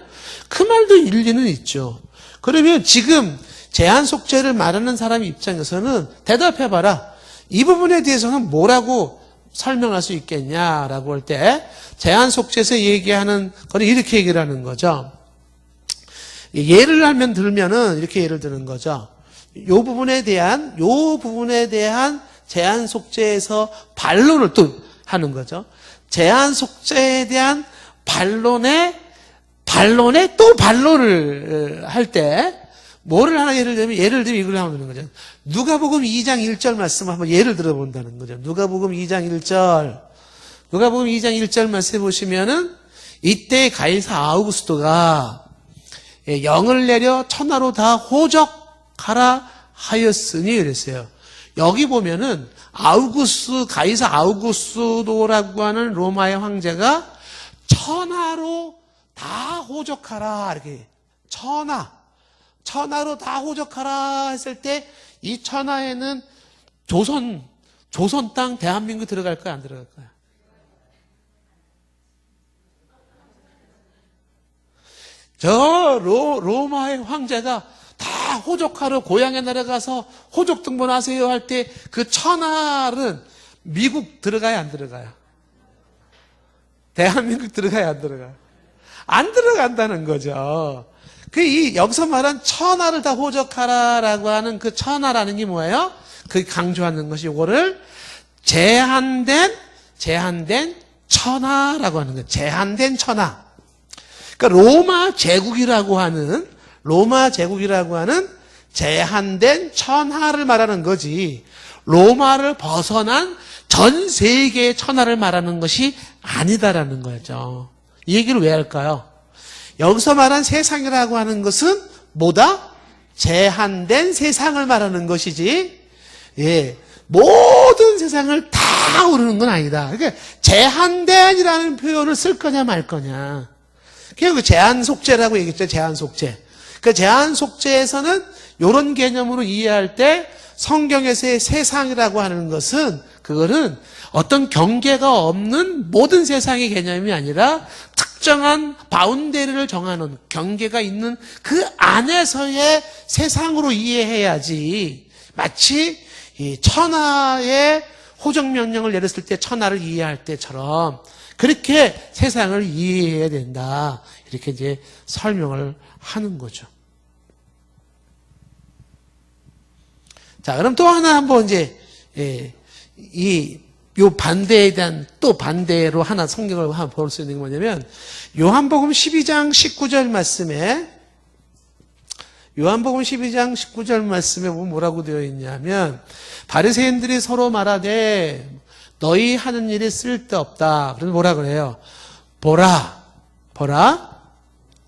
그 말도 일리는 있죠. 그러면 지금 제한 속죄를 말하는 사람 입장에서는 대답해봐라. 이 부분에 대해서는 뭐라고 설명할 수 있겠냐라고 할 때 제한 속죄에서 얘기하는 거는 이렇게 얘기를 하는 거죠. 예를 들면은 이렇게 예를 드는 거죠. 요 부분에 대한 제한 속죄에서 반론을 또 하는 거죠. 제한 속죄에 대한 반론에 또 반론을 할 때 뭐를 하나 예를 들면 이걸 하면 되는 거죠. 누가복음 2장 1절 말씀 한번 예를 들어본다는 거죠. 누가복음 2장 1절 말씀 보시면은 이때 가이사 아우구스토가 영을 내려 천하로 다 호적하라 하였으니 그랬어요. 여기 보면은 가이사 아우구스도라고 하는 로마의 황제가 천하로 다 호적하라 이렇게 천하로 다 호적하라 했을 때 이 천하에는 조선 땅 대한민국 들어갈까요? 안 들어갈까요? 저 로마의 황제가 다 호적하러 고향에 내려가서 호적 등본하세요 할 때 그 천하는 미국 들어가요? 안 들어가요? 대한민국 들어가요? 안 들어가요? 안 들어간다는 거죠. 여기서 말한 천하를 다 호적하라라고 하는 그 천하라는 게 뭐예요? 그 강조하는 것이 이거를 제한된 천하라고 하는 거예요. 제한된 천하. 그러니까 로마 제국이라고 하는 제한된 천하를 말하는 거지. 로마를 벗어난 전 세계의 천하를 말하는 것이 아니다라는 거죠. 이 얘기를 왜 할까요? 여기서 말한 세상이라고 하는 것은 뭐다? 제한된 세상을 말하는 것이지, 모든 세상을 다 오르는 건 아니다. 그러니까 제한된이라는 표현을 쓸 거냐 말 거냐. 그 제한 속죄라고 얘기했죠. 제한 속죄. 그 제한 속죄에서는 이런 개념으로 이해할 때 성경에서의 세상이라고 하는 것은 그거는 어떤 경계가 없는 모든 세상의 개념이 아니라 특정한 바운데리를 정하는 경계가 있는 그 안에서의 세상으로 이해해야지. 마치 이 천하의 호정명령을 내렸을 때 천하를 이해할 때처럼 그렇게 세상을 이해해야 된다. 이렇게 이제 설명을 하는 거죠. 자, 그럼 또 하나 한번 이제 요 반대에 대한 또 반대로 하나 성경을 한번 볼 수 있는 게 뭐냐면 요한복음 12장 19절 말씀에 보면 뭐라고 되어 있냐면 바리새인들이 서로 말하되 너희 하는 일이 쓸데없다. 그래서 뭐라 그래요? 보라.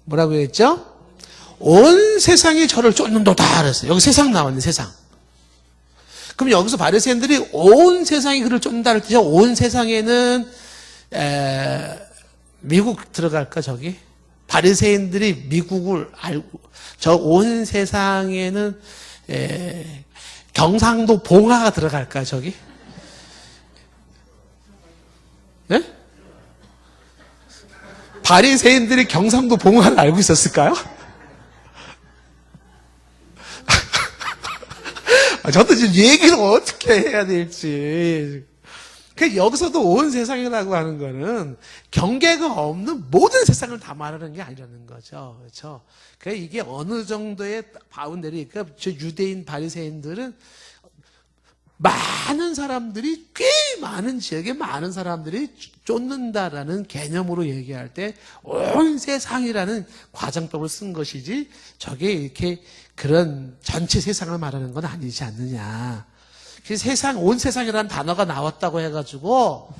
뭐라고 했죠? 온 세상이 저를 쫓는도다 그랬어요. 여기 세상 나왔네, 세상. 그럼 여기서 바리새인들이 온 세상이 그를 쫓는다 할 때 온 세상에는 미국 들어갈까 저기? 바리새인들이 미국을 알고 저 온 세상에는 경상도 봉화가 들어갈까 저기? 네? 바리새인들이 경상도 봉화를 알고 있었을까요? 저도 지금 얘기를 어떻게 해야 될지. 여기서도 온 세상이라고 하는 거는 경계가 없는 모든 세상을 다 말하는 게 아니라는 거죠. 그렇죠? 이게 어느 정도의 바운더리, 그러니까 저 유대인 바리새인들은 많은 사람들이, 꽤 많은 지역에 많은 사람들이 쫓는다라는 개념으로 얘기할 때 온 세상이라는 과장법을 쓴 것이지 저게 이렇게 그런 전체 세상을 말하는 건 아니지 않느냐. 온 세상이라는 단어가 나왔다고 해가지고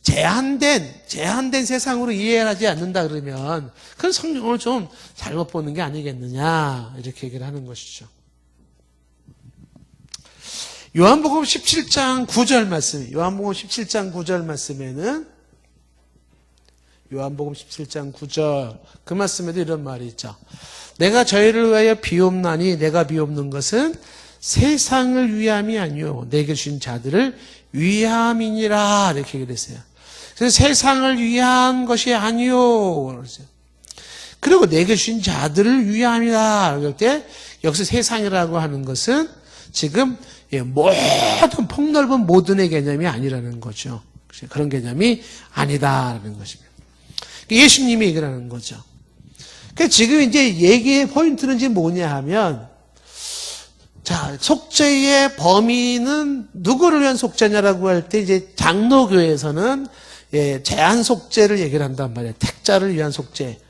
제한된 세상으로 이해하지 않는다 그러면 그건 성경을 좀 잘못 보는 게 아니겠느냐. 이렇게 얘기를 하는 것이죠. 요한복음 17장 9절 말씀에는 요한복음 17장 9절 그 말씀에도 이런 말이 있죠. 내가 저희를 위하여 비옵나니 내가 비옵는 것은 세상을 위함이 아니요 내게 주신 자들을 위함이니라 이렇게 얘기를 했어요. 그래서 세상을 위한 것이 아니요 그랬어요. 그리고 내게 주신 자들을 위함이라 그럴 때 여기서 세상이라고 하는 것은 지금 모든 폭넓은 모든의 개념이 아니라는 거죠. 그런 개념이 아니다라는 것입니다. 예수님이 얘기를 하는 거죠. 지금 이제 얘기의 포인트는 지금 뭐냐 하면 자, 속죄의 범위는 누구를 위한 속죄냐라고 할 때 이제 장로교에서는 제한 속죄를 얘기를 한단 말이에요. 택자를 위한 속죄.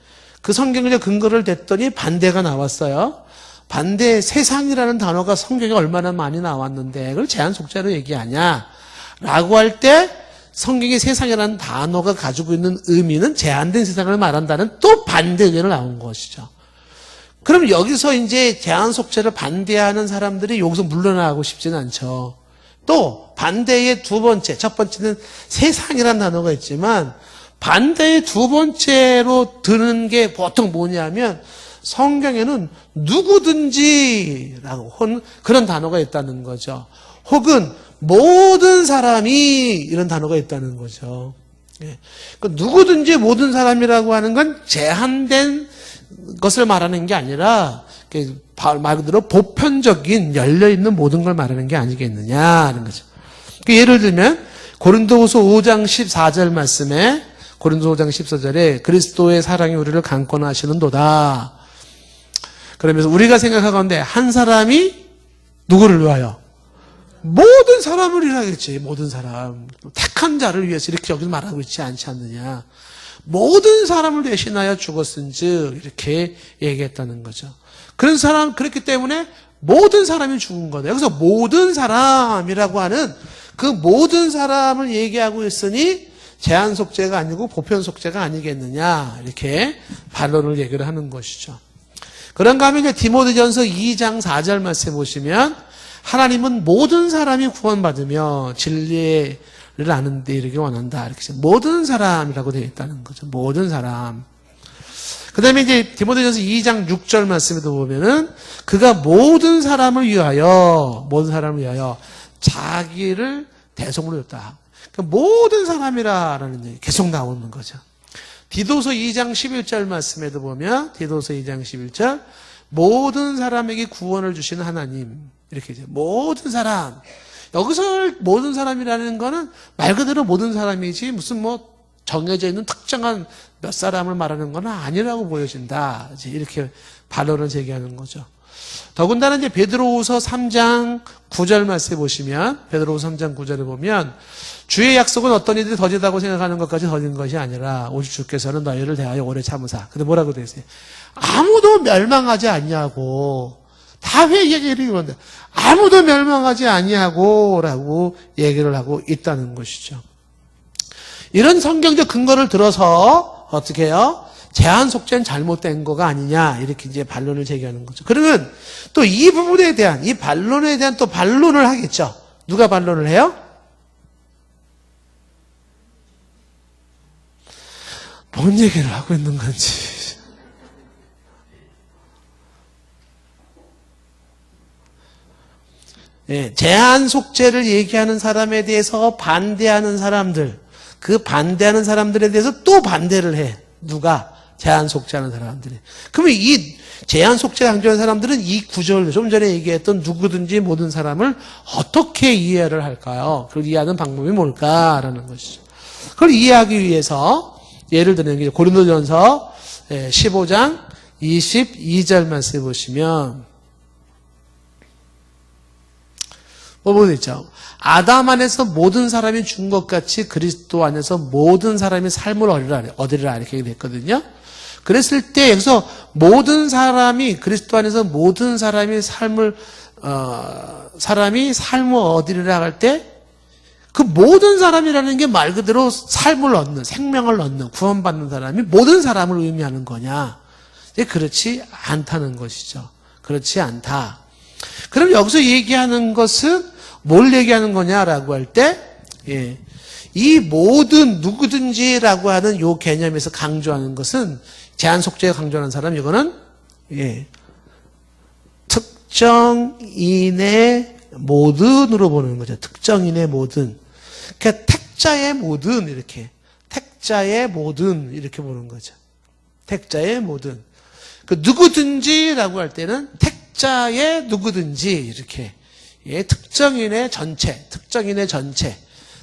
그 성경에 근거를 댔더니 반대가 나왔어요. 반대 세상이라는 단어가 성경에 얼마나 많이 나왔는데 그걸 제한 속죄로 얘기하냐? 라고 할 때 성경의 세상이라는 단어가 가지고 있는 의미는 제한된 세상을 말한다는 또 반대 의견을 나온 것이죠. 그럼 여기서 이제 제한 속죄를 반대하는 사람들이 여기서 물러나고 싶지는 않죠. 또 반대의 두 번째, 첫 번째는 세상이라는 단어가 있지만 반대의 두 번째로 드는 게 보통 뭐냐면 성경에는 누구든지라고 그런 단어가 있다는 거죠. 혹은 모든 사람이 이런 단어가 있다는 거죠. 그러니까 누구든지 모든 사람이라고 하는 건 제한된 것을 말하는 게 아니라 말 그대로 보편적인 열려있는 모든 걸 말하는 게 아니겠느냐 하는 거죠. 예를 들면 고린도후서 5장 14절 말씀에 고린도서 5장 14절에 그리스도의 사랑이 우리를 강권하시는도다. 그러면서 우리가 생각하건대 한 사람이 누구를 위하여? 모든 사람을 위하겠지. 모든 사람. 택한 자를 위해서 이렇게 여기서 말하고 있지 않지 않느냐. 모든 사람을 대신하여 죽었은즉 이렇게 얘기했다는 거죠. 그런 사람 그렇기 때문에 모든 사람이 죽은 거다. 여기서 모든 사람이라고 하는 그 모든 사람을 얘기하고 있으니 제한 속죄가 아니고 보편 속죄가 아니겠느냐 이렇게 반론을 얘기를 하는 것이죠. 그런가 하면 이제 디모데전서 2장 4절 말씀 보시면 하나님은 모든 사람이 구원받으며 진리를 아는 데 이르기 원한다. 이렇게 모든 사람이라고 되어 있다는 거죠. 모든 사람. 그 다음에 이제 디모데전서 2장 6절 말씀에도 보면은 그가 모든 사람을 위하여 자기를 대속으로 줬다. 그러니까 모든 사람이라는 얘기 계속 나오는 거죠. 디도서 2장 11절 말씀에도 보면 디도서 2장 11절 모든 사람에게 구원을 주시는 하나님 이렇게 이제 모든 사람 여기서 모든 사람이라는 거는 말 그대로 모든 사람이지 무슨 뭐 정해져 있는 특정한 몇 사람을 말하는 건 아니라고 보여진다. 이제 이렇게 반론을 제기하는 거죠. 더군다나 이제 베드로후서 3장 9절 말씀에 보시면 베드로후서 3장 9절에 보면 주의 약속은 어떤 이들이 더디다고 생각하는 것까지 더딘 것이 아니라 오직 주께서는 너희를 대하여 오래 참으사. 근데 뭐라고 되어 있어요? 아무도 멸망하지 아니하고 다 회개하기를 이런데 아무도 멸망하지 아니하고라고 얘기를 하고 있다는 것이죠. 이런 성경적 근거를 들어서 어떻게 해요? 제한 속죄는 잘못된 거가 아니냐 이렇게 이제 반론을 제기하는 거죠. 그러면 또 이 부분에 대한 이 반론에 대한 또 반론을 하겠죠. 누가 반론을 해요? 뭔 얘기를 하고 있는 건지. 제한 속죄를 얘기하는 사람에 대해서 반대하는 사람들, 그 반대하는 사람들에 대해서 또 반대를 해. 누가? 제한 속죄하는 사람들이. 그러면 이 제한 속죄 강조하는 사람들은 이 구절, 좀 전에 얘기했던 누구든지 모든 사람을 어떻게 이해를 할까요? 그걸 이해하는 방법이 뭘까라는 것이죠. 그걸 이해하기 위해서 예를 들면 고린도전서 15장 22절 말씀 보시면 뭐 보고 있죠? 아담 안에서 모든 사람이 죽은 것 같이 그리스도 안에서 모든 사람이 삶을 얻으리라 이렇게 됐거든요. 그랬을 때 여기서 모든 사람이 그리스도 안에서 모든 사람이 삶을 얻으리라 할 때 그 모든 사람이라는 게 말 그대로 삶을 얻는 생명을 얻는 구원받는 사람이 모든 사람을 의미하는 거냐? 그렇지 않다는 것이죠. 그렇지 않다. 그럼 여기서 얘기하는 것은 뭘 얘기하는 거냐라고 할 때, 이 모든 누구든지라고 하는 요 개념에서 강조하는 것은 제한 속죄에 강조하는 사람 이거는 특정인의 모든으로 보는 거죠. 특정인의 모든. 그러니까 택자의 모든 택자의 모든 이렇게 보는 거죠. 택자의 모든. 그 누구든지라고 할 때는 택자의 누구든지 이렇게. 특정인의 전체,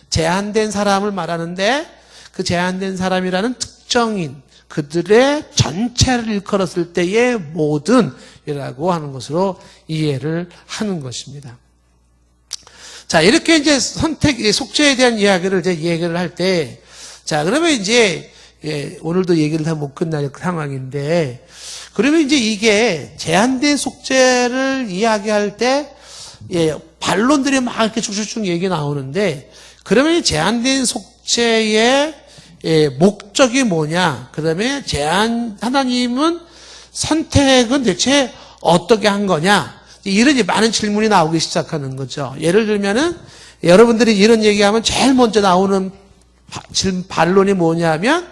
제한된 사람을 말하는데 그 제한된 사람이라는 특정인, 그들의 전체를 일컬었을 때의 모든이라고 하는 것으로 이해를 하는 것입니다. 자, 이렇게 이제 속죄에 대한 이야기를 이제 얘기를 할 때, 자, 그러면 이제, 오늘도 얘기를 다 못 끝날 상황인데, 그러면 이제 이게 제한된 속죄를 이야기할 때, 반론들이 막 이렇게 쭉쭉쭉 얘기 나오는데, 그러면 이 제한된 속죄의 목적이 뭐냐? 그 다음에 하나님은 선택은 대체 어떻게 한 거냐? 이런 많은 질문이 나오기 시작하는 거죠. 예를 들면은 여러분들이 이런 얘기하면 제일 먼저 나오는 반론이 뭐냐면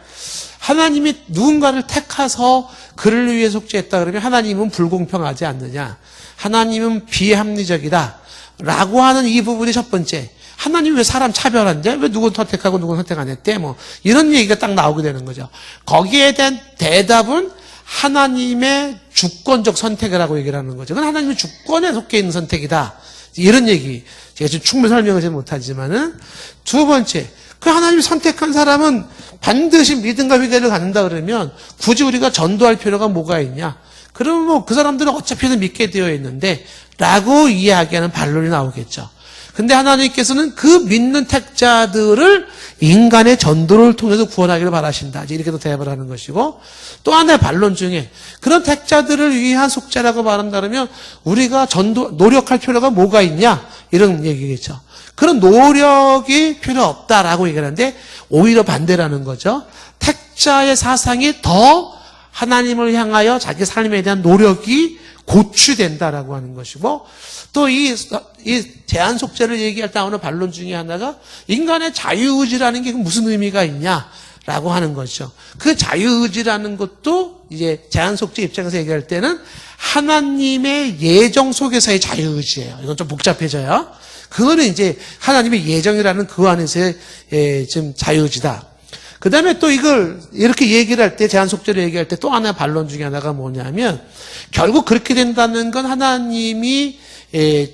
하나님이 누군가를 택해서 그를 위해 속죄했다 그러면 하나님은 불공평하지 않느냐? 하나님은 비합리적이다. 라고 하는 이 부분이 첫 번째. 하나님이 왜 사람 차별한데? 왜 누군 선택하고 누군 선택 안 했대? 뭐 이런 얘기가 딱 나오게 되는 거죠. 거기에 대한 대답은 하나님의 주권적 선택이라고 얘기를 하는 거죠. 그건 하나님의 주권에 속해 있는 선택이다. 이런 얘기. 제가 지금 충분히 설명하지 못하지만은 두 번째. 그 하나님이 선택한 사람은 반드시 믿음과 회개를 갖는다 그러면 굳이 우리가 전도할 필요가 뭐가 있냐? 그러면 뭐 그 사람들은 어차피는 믿게 되어 있는데 라고 이야기하는 반론이 나오겠죠. 근데 하나님께서는 그 믿는 택자들을 인간의 전도를 통해서 구원하기를 바라신다. 이렇게도 대답을 하는 것이고 또 하나의 반론 중에 그런 택자들을 위한 속죄라고 말한다면 우리가 노력할 필요가 뭐가 있냐? 이런 얘기겠죠. 그런 노력이 필요 없다라고 얘기하는데 오히려 반대라는 거죠. 택자의 사상이 더 하나님을 향하여 자기 삶에 대한 노력이 고취된다라고 하는 것이고 또 이 제한 속죄를 얘기할 때 나오는 반론 중에 하나가 인간의 자유의지라는 게 무슨 의미가 있냐라고 하는 거죠. 그 자유의지라는 것도 이제 제한 속죄 입장에서 얘기할 때는 하나님의 예정 속에서의 자유의지예요. 이건 좀 복잡해져요. 그거는 이제 하나님의 예정이라는 그 안에서의 좀 자유의지다. 그 다음에 또 이걸 이렇게 얘기를 할 때, 제한 속죄를 얘기할 때 또 하나의 반론 중에 하나가 뭐냐면, 결국 그렇게 된다는 건 하나님이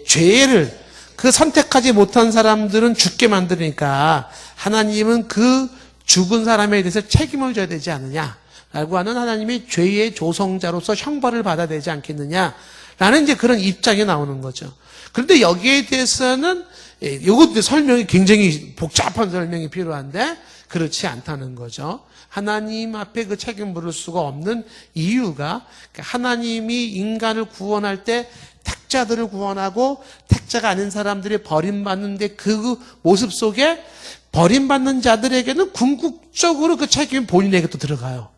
죄를 그 선택하지 못한 사람들은 죽게 만드니까 하나님은 그 죽은 사람에 대해서 책임을 져야 되지 않느냐라고 하는 하나님의 죄의 조성자로서 형벌을 받아야 되지 않겠느냐라는 이제 그런 입장이 나오는 거죠. 그런데 여기에 대해서는 이것도 설명이 굉장히 복잡한 설명이 필요한데 그렇지 않다는 거죠. 하나님 앞에 그 책임 물을 수가 없는 이유가 하나님이 인간을 구원할 때 택자들을 구원하고 택자가 아닌 사람들이 버림받는데 그 모습 속에 버림받는 자들에게는 궁극적으로 그 책임이 본인에게 또 들어가요.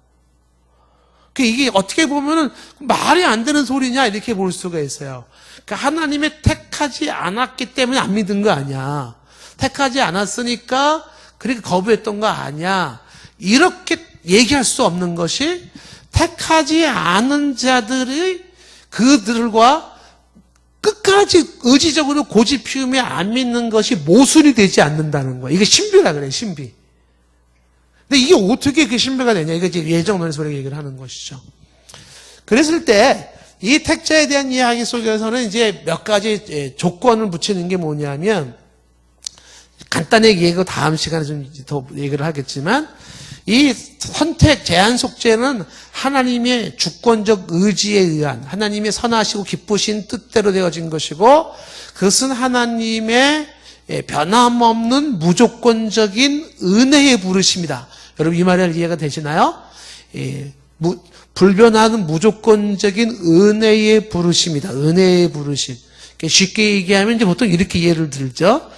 이게 어떻게 보면은 말이 안 되는 소리냐 이렇게 볼 수가 있어요. 그러니까 하나님의 택하지 않았기 때문에 안 믿은 거 아니야. 택하지 않았으니까 그렇게 거부했던 거 아니야. 이렇게 얘기할 수 없는 것이 택하지 않은 자들이 그들과 끝까지 의지적으로 고집 피우며 안 믿는 것이 모순이 되지 않는다는 거야. 이게 신비라 그래, 신비. 근데 이게 어떻게 그 신비가 되냐? 이게 이제 예정론에서 얘기를 하는 것이죠. 그랬을 때 이 택자에 대한 이야기 속에서는 이제 몇 가지 조건을 붙이는 게 뭐냐면 간단하게 얘기하고 다음 시간에 좀 더 얘기를 하겠지만 이 선택 제한 속죄는 하나님의 주권적 의지에 의한 하나님의 선하시고 기쁘신 뜻대로 되어진 것이고 그것은 하나님의 변함없는 무조건적인 은혜의 부르심이다. 여러분 이 말이 이해가 되시나요? 불변하는 무조건적인 은혜의 부르심이다. 은혜의 부르심. 쉽게 얘기하면 이제 보통 이렇게 예를 들죠.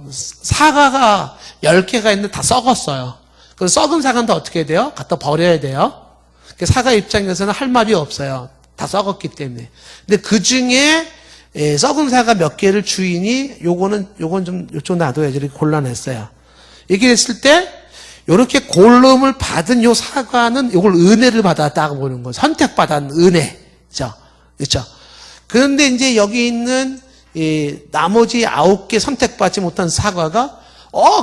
사과가 10개가 있는데 다 썩었어요. 그 썩은 사과는 다 어떻게 돼요? 갖다 버려야 돼요. 사과 입장에서는 할 말이 없어요. 다 썩었기 때문에. 근데 그 중에 썩은 사과 몇 개를 주인이 요건 좀 요쪽 놔둬야지 이렇게 골라냈어요. 이렇게 됐을 때 요렇게 고름을 받은 요 사과는 요걸 은혜를 받았다고 보는 거예요. 선택받은 은혜죠. 그렇죠? 그런데 이제 여기 있는 나머지 9개 선택받지 못한 사과가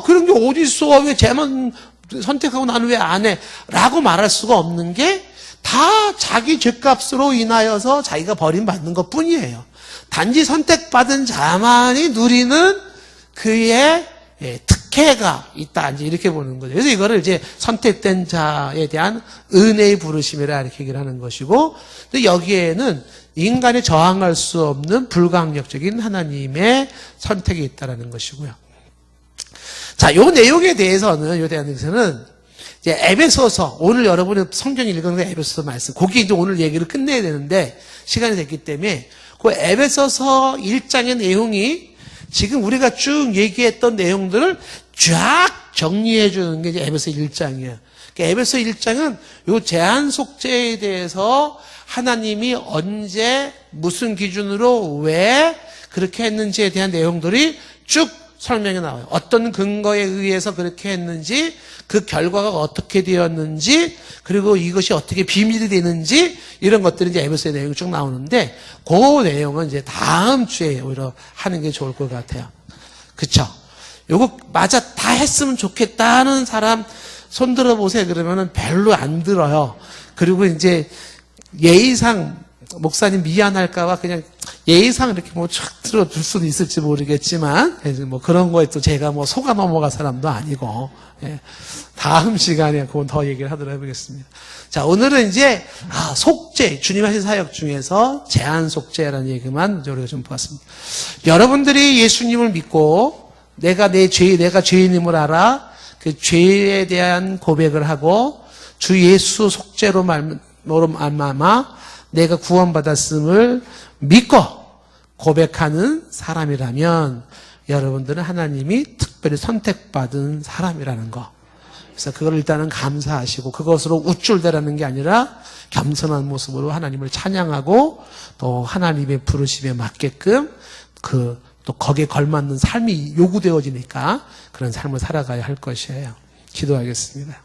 그런 게 어디 있어? 왜 쟤만 선택하고 나는 왜 안 해? 라고 말할 수가 없는 게 다 자기 죄값으로 인하여서 자기가 버림받는 것 뿐이에요. 단지 선택받은 자만이 누리는 그의 특혜가 있다. 이제 이렇게 보는 거죠. 그래서 이거를 이제 선택된 자에 대한 은혜의 부르심이라 이렇게 얘기를 하는 것이고, 근데 여기에는 인간이 저항할 수 없는 불강력적인 하나님의 선택이 있다라는 것이고요. 자, 요 내용에 대해서는, 이제 에베소서, 오늘 여러분이 성경 읽은 거 에베소서 말씀, 거기 이제 오늘 얘기를 끝내야 되는데, 시간이 됐기 때문에, 그 에베소서 1장의 내용이 지금 우리가 쭉 얘기했던 내용들을 쫙 정리해 주는 게 이제 에베소 1장이에요. 그러니까 에베소 1장은 요 제한 속죄에 대해서 하나님이 언제, 무슨 기준으로, 왜 그렇게 했는지에 대한 내용들이 쭉 설명이 나와요. 어떤 근거에 의해서 그렇게 했는지, 그 결과가 어떻게 되었는지, 그리고 이것이 어떻게 비밀이 되는지, 이런 것들이 이제 에베소의 내용이 쭉 나오는데, 그 내용은 이제 다음 주에 오히려 하는 게 좋을 것 같아요. 그쵸? 요거 맞아, 다 했으면 좋겠다는 사람 손 들어보세요. 그러면은 별로 안 들어요. 그리고 이제 예의상, 목사님 미안할까봐 그냥 예의상 이렇게 뭐 촥 들어줄 수도 있을지 모르겠지만, 뭐 그런 거에 또 제가 뭐 속아 넘어갈 사람도 아니고, 예. 다음 시간에 그건 더 얘기를 하도록 해보겠습니다. 자, 오늘은 이제, 속죄, 주님 하신 사역 중에서 제한 속죄라는 얘기만 우리가 좀 보았습니다. 여러분들이 예수님을 믿고, 내가 죄인임을 알아, 그 죄에 대한 고백을 하고, 주 예수 속죄로 말미암아 내가 구원받았음을 믿고 고백하는 사람이라면 여러분들은 하나님이 특별히 선택받은 사람이라는 거. 그래서 그걸 일단은 감사하시고 그것으로 우쭐대라는 게 아니라 겸손한 모습으로 하나님을 찬양하고 또 하나님의 부르심에 맞게끔 또 거기에 걸맞는 삶이 요구되어지니까 그런 삶을 살아가야 할 것이에요. 기도하겠습니다.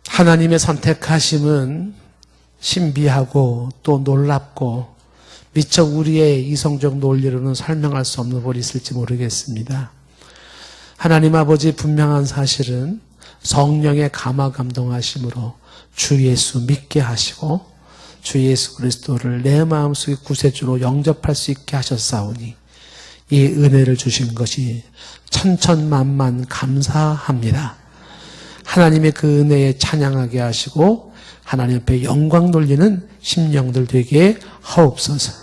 하나님의 선택하심은 신비하고 또 놀랍고 미처 우리의 이성적 논리로는 설명할 수 없는 부분이 있을지 모르겠습니다. 하나님 아버지 분명한 사실은 성령의 감화 감동하심으로 주 예수 믿게 하시고 주 예수 그리스도를 내 마음속의 구세주로 영접할 수 있게 하셨사오니 이 은혜를 주신 것이 천천만만 감사합니다. 하나님의 그 은혜에 찬양하게 하시고 하나님 앞에 영광 돌리는 심령들 되게 하옵소서.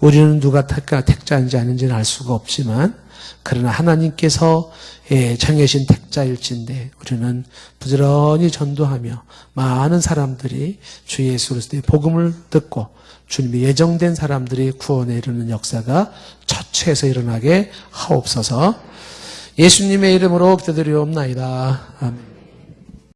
우리는 누가 택자인지 아닌지는 알 수가 없지만 그러나 하나님께서 정해진 택자일진데 우리는 부지런히 전도하며 많은 사람들이 주 예수 그리스도의 복음을 듣고 주님이 예정된 사람들이 구원에 이르는 역사가 처처에서 일어나게 하옵소서. 예수님의 이름으로 기도드리옵나이다. 아멘.